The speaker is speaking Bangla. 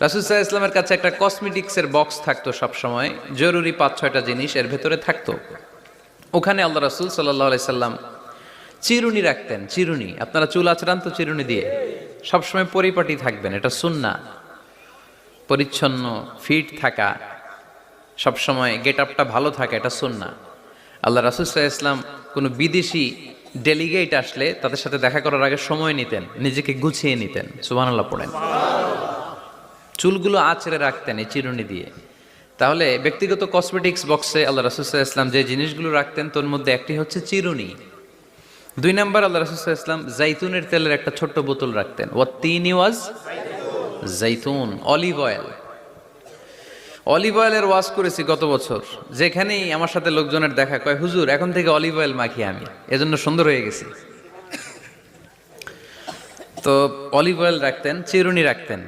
রাসূল সাল্লাল্লাহু আলাইহি ওয়াসাল্লামের কাছে একটা কসমেটিক্সের বক্স থাকতো সবসময়, জরুরি 5-6টা জিনিস এর ভেতরে থাকতো। ওখানে আল্লাহ রাসূল সাল্লাল্লাহু আলাইহি সাল্লাম চিরুনি রাখতেন। চিরুনি, আপনারা চুল আঁচড়ান তো চিরুনি দিয়ে, সবসময় পরিপাটি থাকবেন, এটা সুন্নাহ। পরিচ্ছন্ন ফিট থাকা, সবসময় গেট আপটা ভালো থাকা, এটা সুন্নাহ। আল্লাহ রাসূল সাল্লাল্লাহু আলাইহি ওয়াসাল্লাম কোনো বিদেশি ডেলিগেট আসলে তাদের সাথে দেখা করার আগে সময় নিতেন, নিজেকে গুছিয়ে নিতেন। সুবহানাল্লাহ পড়েন। চুলগুলো আঁচড়ে রাখতেন এই চিরুনি দিয়ে। তাহলে ব্যক্তিগত কসমেটিক্স বক্সে আল্লাহ রাসূল সাল্লাল্লাহু আলাইহি ওয়াসাল্লাম যে জিনিসগুলো রাখতেন তোর মধ্যে একটি হচ্ছে চিরুনি। 2 নাম্বার, আল্লাহ রাসূল সাল্লাল্লাহু আলাইহি ওয়াসাল্লাম জাইতুনের তেলের একটা ছোট্ট বোতল রাখতেন। ওয়াত্তিনি ওয়াজ জাইতুন, অলিভ অয়েল। অলিভ অয়েলের ওয়াজ করেছি গত বছর, যেখানেই আমার সাথে লোকজনের দেখা, কয় হুজুর এখন থেকে অলিভ অয়েল মাখি আমি, এজন্য সুন্দর হয়ে গেছি। তো অলিভ অয়েল রাখতেন, চিরুনি রাখতেন।